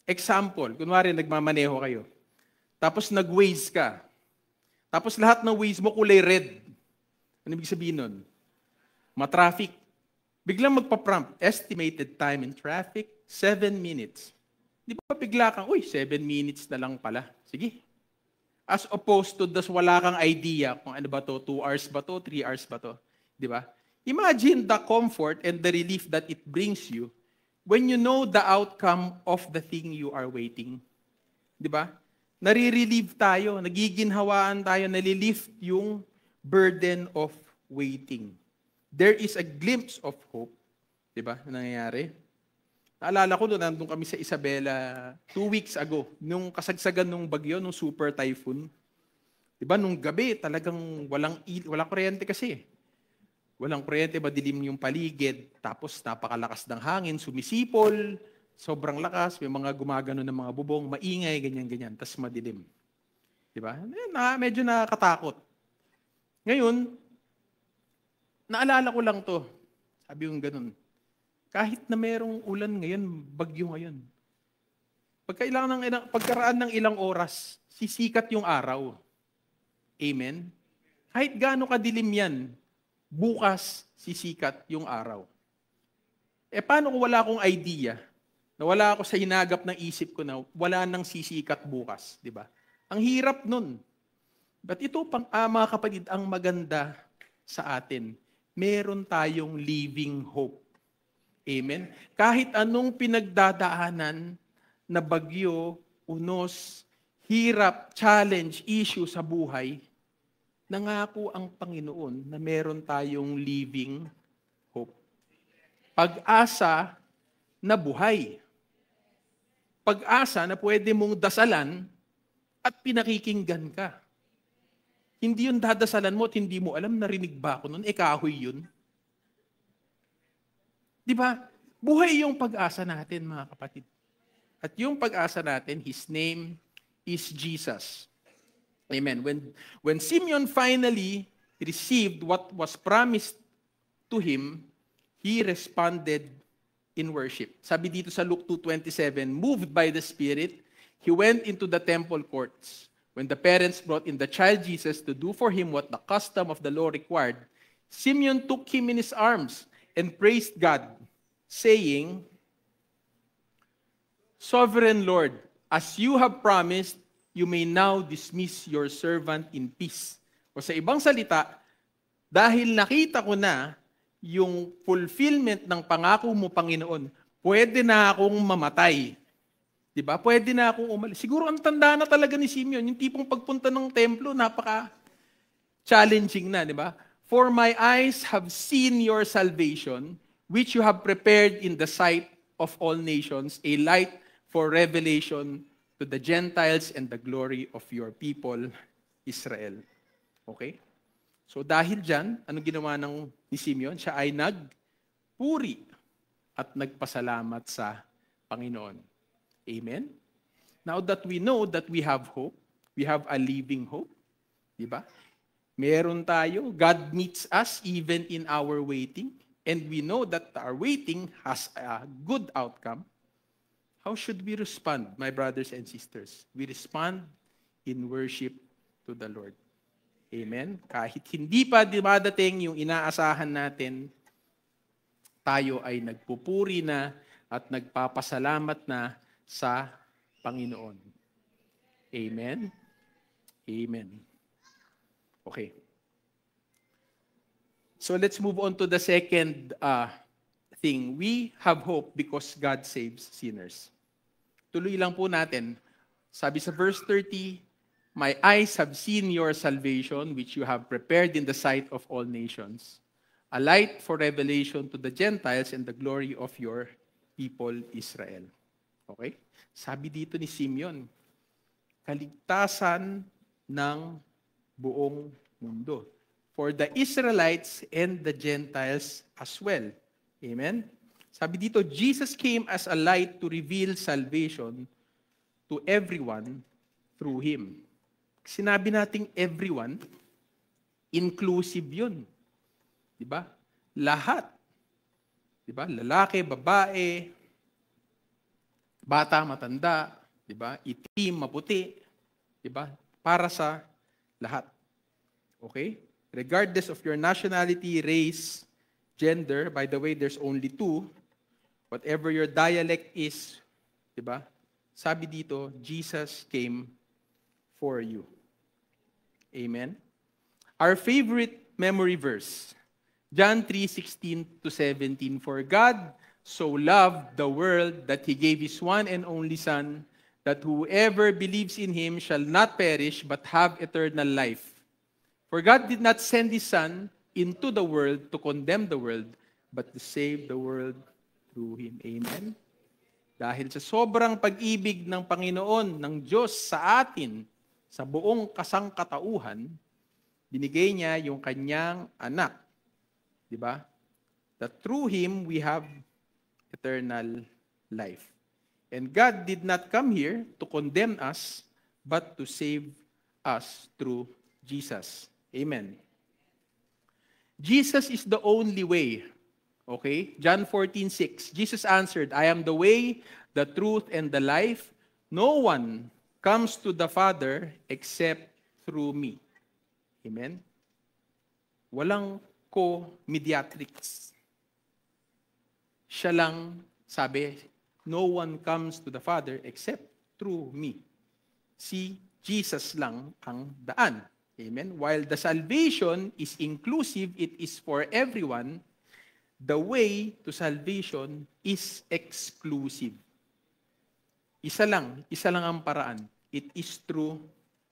S1: Example, kunwari nagmamaneho kayo, tapos nag-Waze ka, tapos lahat ng Waze mo kulay red. Ano ibig sabihin nun? Ma-traffic. Biglang magpa-prompt, estimated time in traffic, 7 minutes. Di ba bigla kang, 7 minutes na lang pala. Sige. As opposed to, wala kang idea kung ano ba to, 2 hours ba to, 3 hours ba to. Di ba? Imagine the comfort and the relief that it brings you when you know the outcome of the thing you are waiting. Di ba? Nare-relieve tayo, nagiginhawaan tayo, nalilift yung burden of waiting. There is a glimpse of hope. Di ba? Nangyayari. Naalala ko doon, nandun kami sa Isabela 2 weeks ago, nung kasagsagan ng bagyo, nung super typhoon. Di ba? Nung gabi, talagang walang kuryente kasi. Walang kuryente, madilim yung paligid, tapos napakalakas ng hangin, sumisipol, sobrang lakas, may mga gumagano ng mga bubong, maingay, ganyan-ganyan, tapos madilim. Di ba? Medyo nakakatakot. Ngayon, naalala ko lang to. Sabi yung ganun. Kahit na merong ulan ngayon, bagyo ngayon. Pagkaraan ng ilang oras, sisikat yung araw. Amen? Kahit gaano kadilim yan, bukas sisikat yung araw. Paano kung wala akong idea? Na wala ako sa hinagap ng isip ko na wala nang sisikat bukas, di ba? Ang hirap nun. But ito, mga kapatid, ang maganda sa atin, meron tayong living hope. Amen? Kahit anong pinagdadaanan na bagyo, unos, hirap, challenge, issue sa buhay, nangako ang Panginoon na meron tayong living hope. Pag-asa na buhay. Pag-asa na pwede mong dasalan at pinakikinggan ka. Hindi yun dadasalan mo at hindi mo alam, narinig ba ako nun? Kahoy yun. Di ba? Buhay yung pag-asa natin, mga kapatid. At yung pag-asa natin, His name is Jesus. Amen. When Simeon finally received what was promised to him, he responded in worship. Sabi dito sa Luke 2:27, moved by the Spirit, he went into the temple courts. When the parents brought in the child Jesus to do for him what the custom of the law required, Simeon took him in his arms and praised God, saying, Sovereign Lord, as you have promised, you may now dismiss your servant in peace. O sa ibang salita, dahil nakita ko na yung fulfillment ng pangako mo, Panginoon, pwede na akong mamatay. Diba? Pwede na akong umalis. Siguro ang tanda na talaga ni Simeon, yung tipong pagpunta ng templo, napaka-challenging na, diba? For my eyes have seen your salvation, which you have prepared in the sight of all nations, a light for revelation to the Gentiles and the glory of your people, Israel. Okay? So dahil dyan, anong ginawa ni Simeon? Siya ay nagpuri at nagpasalamat sa Panginoon. Amen? Now that we know that we have hope, we have a living hope, di ba? Meron tayo, God meets us even in our waiting, and we know that our waiting has a good outcome. How should we respond, my brothers and sisters? We respond in worship to the Lord. Amen? Kahit hindi pa dumadating yung inaasahan natin, tayo ay nagpupuri na at nagpapasalamat na sa Panginoon. Amen? Amen. Okay. So let's move on to the second thing. We have hope because God saves sinners. tuloy lang po natin. Sabi sa verse 30, "My eyes have seen your salvation, which you have prepared in the sight of all nations, a light for revelation to the Gentiles and the glory of your people Israel." Okay? Sabi dito ni Simeon, kaligtasan ng buong mundo. For the Israelites and the Gentiles as well. Amen? Sabi dito, Jesus came as a light to reveal salvation to everyone through Him. Sinabi nating everyone, inclusive yun. Diba? Lahat. Diba? Lalaki, babae, bata, matanda, diba? Itim, maputi, diba? Para sa lahat. Okay? Regardless of your nationality, race, gender, by the way, there's only two. Whatever your dialect is, diba? Sabi dito, Jesus came for you. Amen? Our favorite memory verse, John 3:16 to 17, "For God so loved the world that He gave His one and only Son, that whoever believes in Him shall not perish but have eternal life. For God did not send His Son into the world to condemn the world, but to save the world through Him." Amen? Dahil sa sobrang pag-ibig ng Panginoon, ng Diyos sa atin, sa buong kasangkatauhan, binigay niya yung kanyang anak. Diba? That through Him, we have eternal life. And God did not come here to condemn us, but to save us through Jesus. Amen. Jesus is the only way. Okay? John 14:6. Jesus answered, "I am the way, the truth, and the life. No one comes to the Father except through me." Amen? Walang co-mediatrix. Siya lang, sabi, no one comes to the Father except through me. Si Jesus lang ang daan. Amen? While the salvation is inclusive, it is for everyone, the way to salvation is exclusive. Isa lang ang paraan. It is through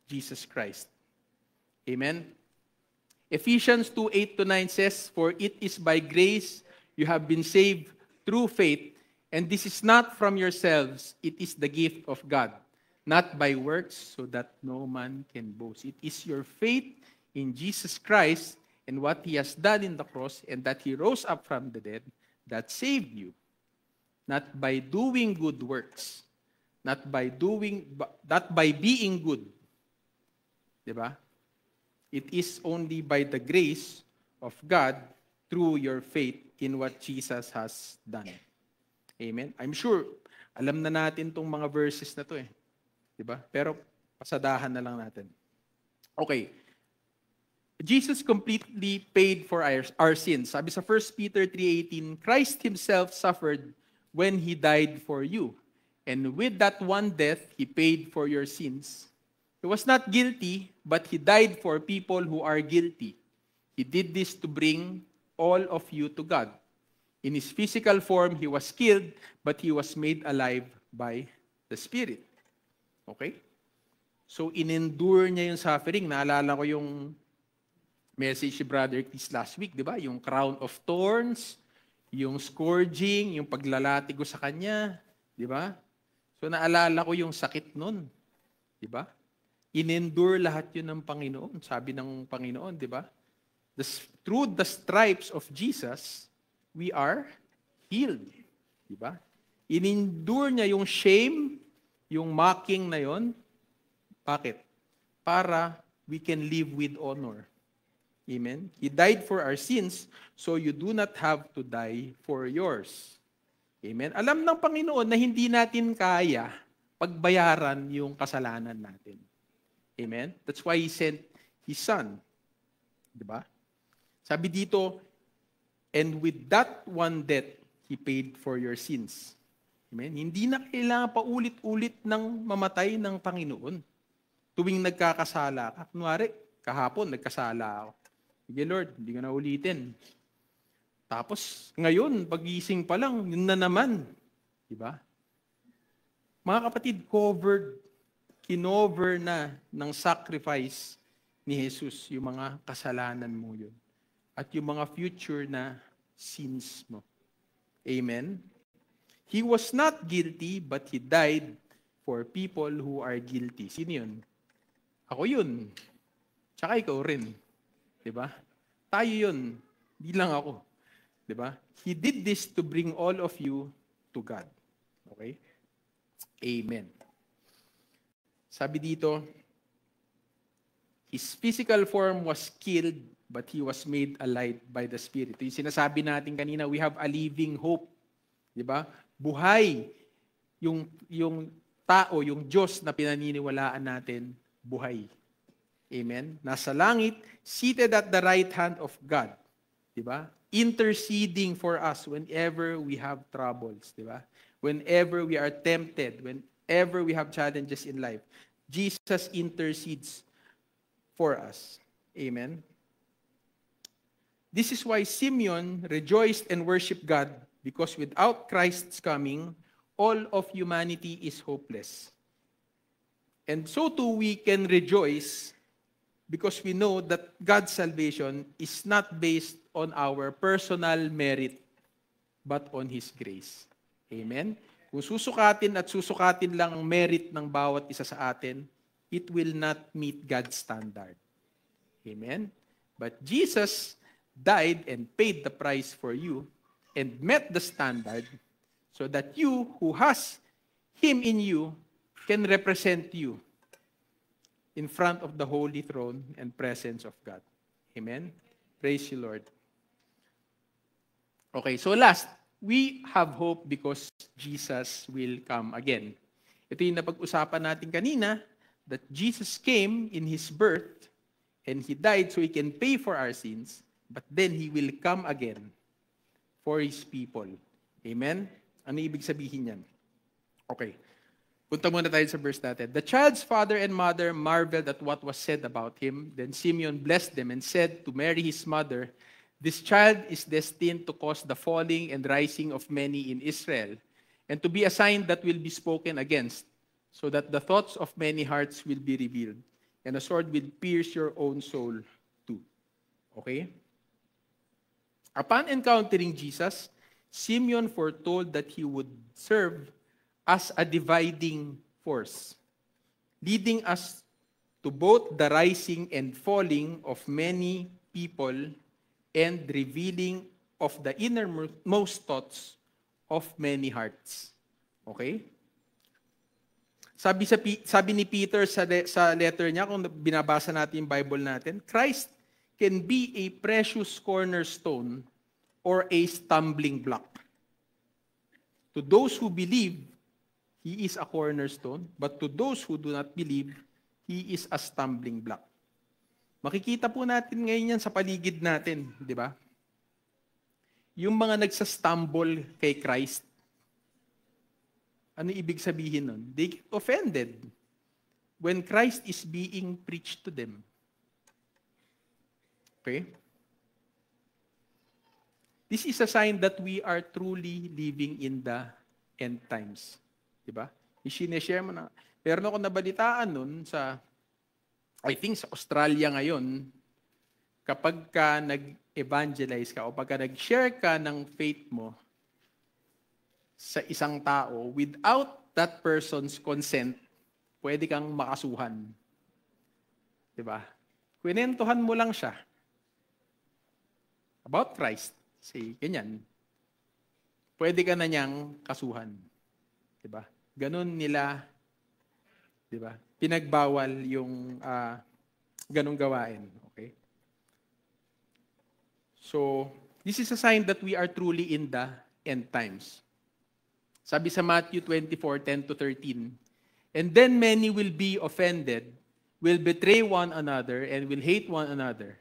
S1: Jesus Christ. Amen? Ephesians 2:8-9 says, "For it is by grace you have been saved through faith, and this is not from yourselves, it is the gift of God, not by works, so that no man can boast." It is your faith in Jesus Christ and what He has done in the cross, and that He rose up from the dead, that saved you. Not by doing good works, not by being good. Diba? It is only by the grace of God through your faith in what Jesus has done. Amen? I'm sure, alam na natin tong mga verses na to eh. Diba? Pero, pasadahan na lang natin. Okay. Jesus completely paid for our sins. Sabi sa 1 Peter 3:18, "Christ Himself suffered when He died for you. And with that one death, He paid for your sins. He was not guilty, but He died for people who are guilty. He did this to bring all of you to God. In His physical form, He was killed, but He was made alive by the Spirit." Okay? So, in-endure niya yung suffering. Naalala ko yung message si Brother Chris last week, di ba? Yung crown of thorns, yung scourging, yung paglalatigo sa kanya, di ba? So, naalala ko yung sakit nun. Di ba? In-endure lahat yun ng Panginoon. Sabi ng Panginoon, di ba? Through the stripes of Jesus, we are healed. Di ba? In-endure niya yung shame, yung mocking na yon. Bakit? Para we can live with honor. Amen? He died for our sins, so you do not have to die for yours. Amen? Alam ng Panginoon na hindi natin kaya pagbayaran yung kasalanan natin. Amen? That's why He sent His Son. Diba? Sabi dito, "And with that one death, He paid for your sins." Amen? Hindi na kailangan paulit-ulit ng mamatay ng Panginoon. Tuwing nagkakasala ka. Kunwari, kahapon nagkasala ako. Sige Lord, hindi ko na ulitin. Tapos, ngayon, pagising pa lang, yun na naman. Diba? Mga kapatid, kinover na ng sacrifice ni Jesus yung mga kasalanan mo yun. At yung mga future na sins mo. Amen? He was not guilty, but He died for people who are guilty. Sino yun? Ako yun. Tsaka ikaw rin. Diba? Tayo yun. Di lang ako. Diba? He did this to bring all of you to God. Okay? Amen. Sabi dito, His physical form was killed, but He was made alive by the Spirit. Ito yung sinasabi natin kanina, we have a living hope. Diba? Buhay. Yung tao, yung Diyos na pinaniniwalaan natin, buhay. Amen? Nasa langit, seated at the right hand of God. Diba? Interceding for us whenever we have troubles. Diba? Whenever we are tempted, whenever we have challenges in life, Jesus intercedes for us. Amen? This is why Simeon rejoiced and worshiped God, because without Christ's coming, all of humanity is hopeless. And so too we can rejoice because we know that God's salvation is not based on our personal merit, but on His grace. Amen? Kung susukatin lang ang merit ng bawat isa sa atin, it will not meet God's standard. Amen? But Jesus died and paid the price for you and met the standard so that you who has Him in you can represent you in front of the holy throne and presence of God. Amen? Praise you, Lord. Okay, so last, we have hope because Jesus will come again. Ito yung napag-usapan natin kanina, that Jesus came in His birth and He died so He can pay for our sins, but then He will come again for His people. Amen? Ano ibig sabihin yan? Okay. Punta muna tayo sa verse natin. The child's father and mother marveled at what was said about him. Then Simeon blessed them and said to Mary his mother, "This child is destined to cause the falling and rising of many in Israel, and to be a sign that will be spoken against, so that the thoughts of many hearts will be revealed, and a sword will pierce your own soul too." Okay? Upon encountering Jesus, Simeon foretold that he would serve as a dividing force, leading us to both the rising and falling of many people and revealing of the innermost thoughts of many hearts. Okay? Sabi ni Peter sa letter niya, kung binabasa natin yung Bible natin, Christ can be a precious cornerstone or a stumbling block. To those who believe, He is a cornerstone, but to those who do not believe, He is a stumbling block. Makikita po natin ngayon yan sa paligid natin, di ba? Yung mga nagsastumble kay Christ, ano ibig sabihin nun? They get offended when Christ is being preached to them. Okay? This is a sign that we are truly living in the end times. Diba? I-share mo na. Meron ako nabalitaan nun I think sa Australia ngayon, kapag ka nag-evangelize ka o pagka nag-share ka ng faith mo sa isang tao, without that person's consent, pwede kang makasuhan. Diba? Kwinentuhan mo lang siya about Christ. Say, ganyan. Pwede ka na niyang kasuhan. Diba? Ganun nila, diba? Pinagbawal yung ganung gawain. Okay? So, this is a sign that we are truly in the end times. Sabi sa Matthew 24:10-13, "And then many will be offended, will betray one another, and will hate one another.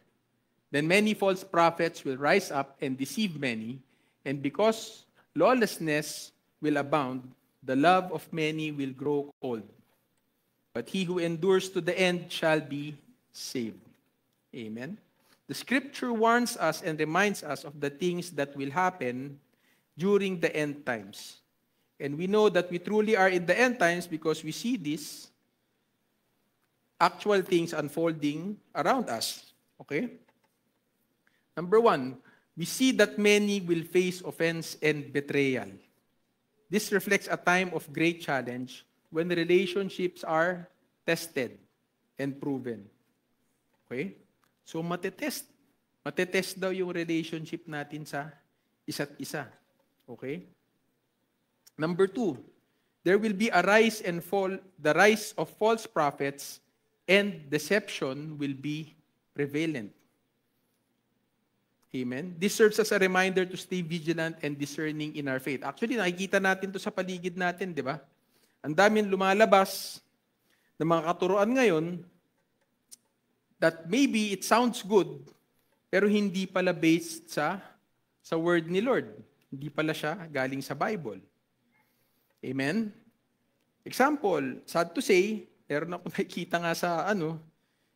S1: Then many false prophets will rise up and deceive many, and because lawlessness will abound, the love of many will grow cold. But he who endures to the end shall be saved." Amen. The scripture warns us and reminds us of the things that will happen during the end times. And we know that we truly are in the end times because we see these actual things unfolding around us. Okay? Number 1, we see that many will face offense and betrayal. This reflects a time of great challenge when relationships are tested and proven. Okay? So matetest. Matetest daw yung relationship natin sa isa't isa. Okay? Number 2, there will be a rise and fall, the rise of false prophets, and deception will be prevalent. Amen? This serves as a reminder to stay vigilant and discerning in our faith. Actually, nakikita natin to sa paligid natin, di ba? Ang daming lumalabas ng mga katuruan ngayon that maybe it sounds good, pero hindi pala based sa word ni Lord. Hindi pala siya galing sa Bible. Amen? Example, sad to say, meron ako nakikita nga sa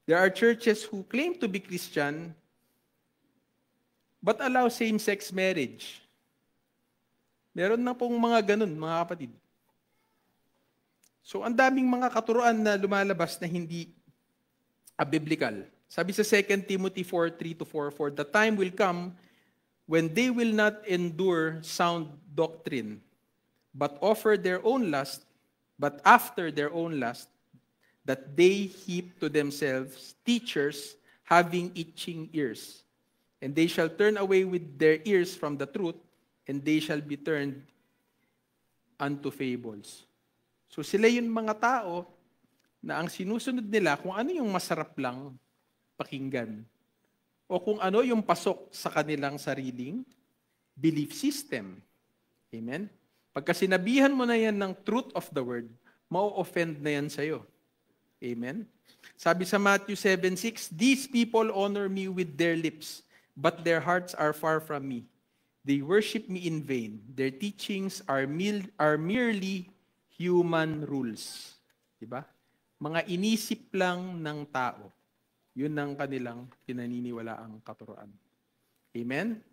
S1: there are churches who claim to be Christian but allow same-sex marriage. Meron na pong mga ganun, mga kapatid. So, ang daming mga katuruan na lumalabas na hindi biblical. Sabi sa 2 Timothy 4:3-4, "For the time will come when they will not endure sound doctrine, but after their own lust, that they heap to themselves teachers having itching ears. And they shall turn away with their ears from the truth, and they shall be turned unto fables." So sila yung mga tao na ang sinusunod nila kung ano yung masarap lang pakinggan, o kung ano yung pasok sa kanilang sariling belief system. Amen? Pagka sinabihan mo na yan ng truth of the word, mau-offend na yan sa'yo. Amen? Sabi sa Matthew 7:6, "These people honor me with their lips, but their hearts are far from me. They worship me in vain. Their teachings are merely human rules." Diba? Mga inisip lang ng tao. Yun ang kanilang pinaniniwalaang katuruan. Amen?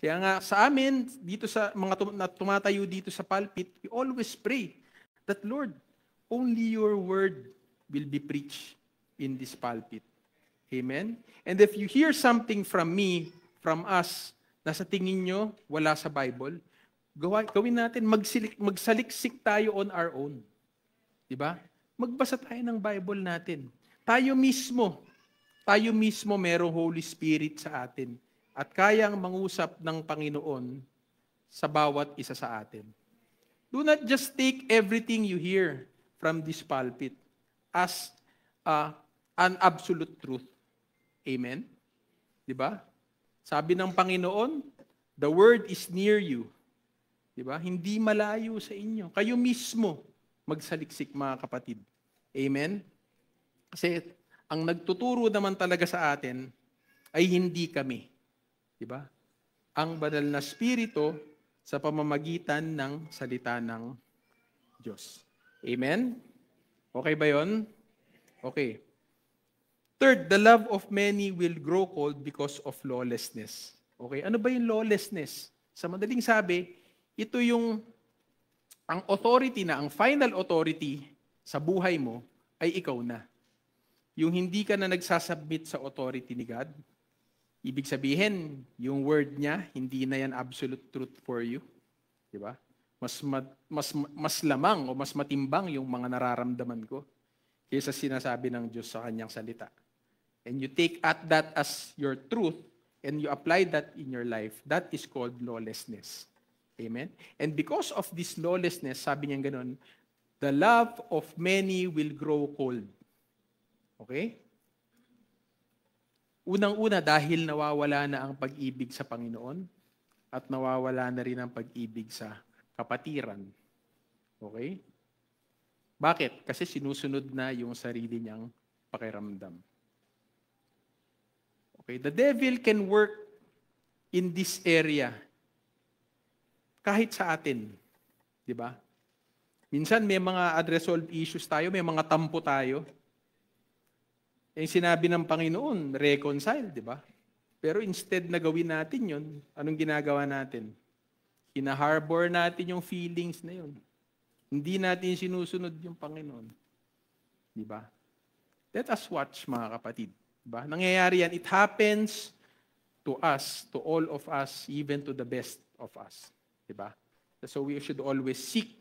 S1: Kaya nga sa amin, dito sa mga tumatayo dito sa pulpit, we always pray that, Lord, only your word will be preached in this pulpit. Amen? And if you hear something from me, from us, na sa tingin nyo wala sa Bible, gawin natin, magsaliksik tayo on our own. Diba? Magbasa tayo ng Bible natin. Tayo mismo merong Holy Spirit sa atin at kayang mangusap ng Panginoon sa bawat isa sa atin. Do not just take everything you hear from this pulpit as an absolute truth. Amen? Diba? Sabi ng Panginoon, the word is near you. Diba? Hindi malayo sa inyo. Kayo mismo magsaliksik, mga kapatid. Amen? Kasi ang nagtuturo naman talaga sa atin ay hindi kami. Diba? Ang banal na Espiritu sa pamamagitan ng salita ng Diyos. Amen? Okay ba yon? Okay. Third, the love of many will grow cold because of lawlessness. Okay, ano ba yung lawlessness? Sa madaling sabi, ito yung ang authority na, ang final authority sa buhay mo ay ikaw na. Yung hindi ka na nagsasubmit sa authority ni God, ibig sabihin, yung word niya, hindi na yan absolute truth for you. Diba? Mas lamang o mas matimbang yung mga nararamdaman ko kaysa sinasabi ng Diyos sa kanyang salita. And you take at that as your truth and you apply that in your life, that is called lawlessness. Amen? And because of this lawlessness, sabi niya ganun, the love of many will grow cold. Okay? Unang-una, dahil nawawala na ang pag-ibig sa Panginoon at nawawala na rin ang pag-ibig sa kapatiran. Okay? Bakit? Kasi sinusunod na yung sarili niyang pakiramdam. Okay? The devil can work in this area kahit sa atin. Di ba? Minsan may mga unresolved issues tayo, may mga tampo tayo. Yung sinabi ng Panginoon, reconcile, di ba? Pero instead na gawin natin yun, anong ginagawa natin? Hinaharbor natin yung feelings na yun. Hindi natin sinusunod yung Panginoon. Di ba? Let us watch, mga kapatid. Di ba? Nangyayari yan. It happens to us, to all of us, even to the best of us. Di ba? So we should always seek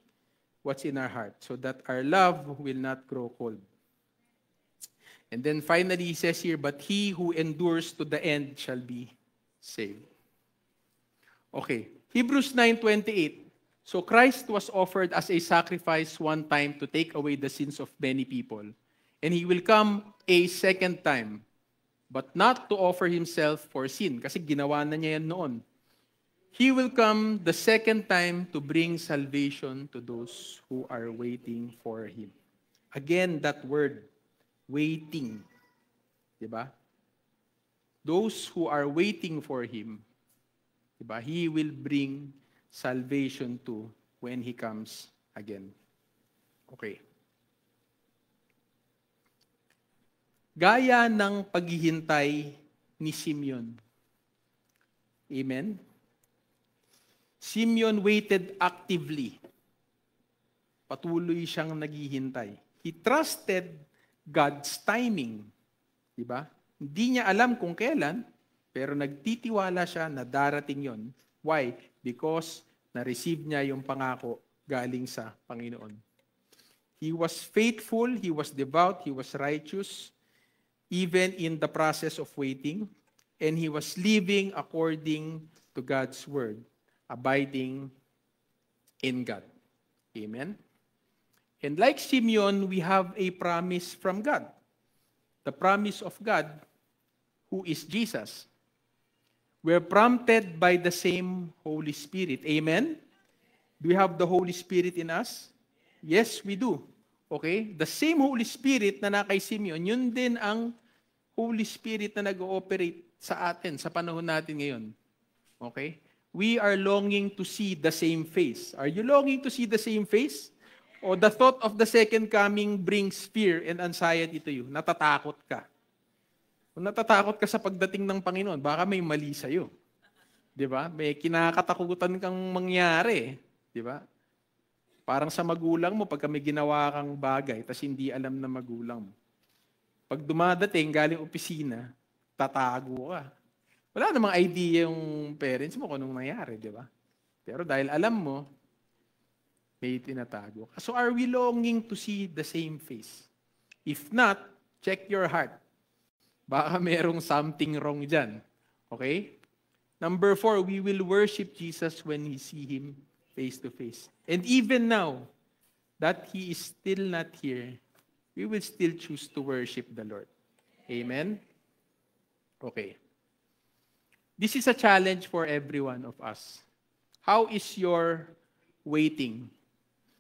S1: what's in our heart so that our love will not grow cold. And then finally, he says here, but he who endures to the end shall be saved. Okay. Hebrews 9:28. So Christ was offered as a sacrifice one time to take away the sins of many people. And he will come a second time, but not to offer himself for sin. Kasi ginawa na niya yan noon. He will come the second time to bring salvation to those who are waiting for him. Again, that word, waiting. Diba? Those who are waiting for him, diba? He will bring salvation to when he comes again. Okay. Gaya ng paghihintay ni Simeon. Amen? Simeon waited actively. Patuloy siyang naghihintay. He trusted God's timing. Diba? Hindi niya alam kung kailan, pero nagtitiwala siya na darating yon. Why? Because na-receive niya yung pangako galing sa Panginoon. He was faithful, he was devout, he was righteous, even in the process of waiting, and he was living according to God's word, abiding in God. Amen? And like Simeon, we have a promise from God. The promise of God, who is Jesus. We're prompted by the same Holy Spirit. Amen? Do we have the Holy Spirit in us? Yes, we do. Okay? The same Holy Spirit na na kay Simeon, yun din ang Holy Spirit na nag-ooperate sa atin, sa panahon natin ngayon. Okay? We are longing to see the same face. Are you longing to see the same face? O the thought of the second coming brings fear and anxiety to you? Natatakot ka. Kung natatakot ka sa pagdating ng Panginoon, baka may mali sa'yo. Di ba? May kinakatakutan kang mangyari. Di ba? Parang sa magulang mo, pagka may ginawa kang bagay, tas hindi alam na magulang mo. Pag dumadating, galing opisina, tatago ka. Wala namang idea yung parents mo kung anong nangyari, di ba? Pero dahil alam mo, may tinatago ka. So are we longing to see the same face? If not, check your heart. Baka merong something wrong dyan. Okay? Number 4, we will worship Jesus when we see him face to face. And even now, that he is still not here, we will still choose to worship the Lord. Amen? Okay. This is a challenge for every one of us. How is your waiting?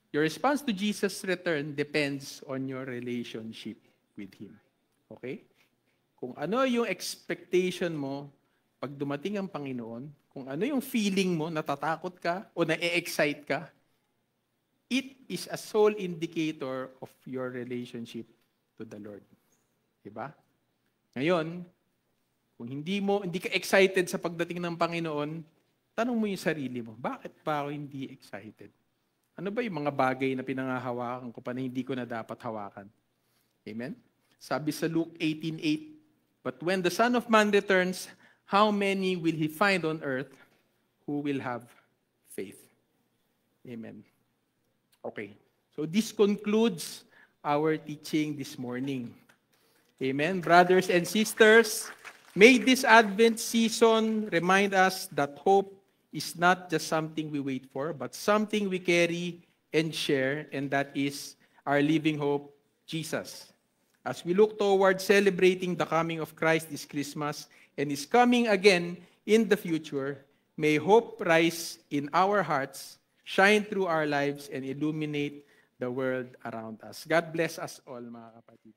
S1: Your response to Jesus' return depends on your relationship with him. Okay? Kung ano yung expectation mo pag dumating ang Panginoon, kung ano yung feeling mo, natatakot ka o na-excite ka, it is a sole indicator of your relationship to the Lord. Diba? Ngayon, kung hindi ka excited sa pagdating ng Panginoon, tanong mo yung sarili mo, bakit pa ako hindi excited? Ano ba yung mga bagay na pinangahawakan ko pa na hindi ko na dapat hawakan? Amen? Sabi sa Luke 18:8, but when the Son of Man returns, how many will he find on earth who will have faith? Amen. Okay. So this concludes our teaching this morning. Amen. Brothers and sisters, may this Advent season remind us that hope is not just something we wait for, but something we carry and share, and that is our living hope, Jesus. As we look toward celebrating the coming of Christ this Christmas and His coming again in the future, may hope rise in our hearts, shine through our lives, and illuminate the world around us. God bless us all, mga kapatid.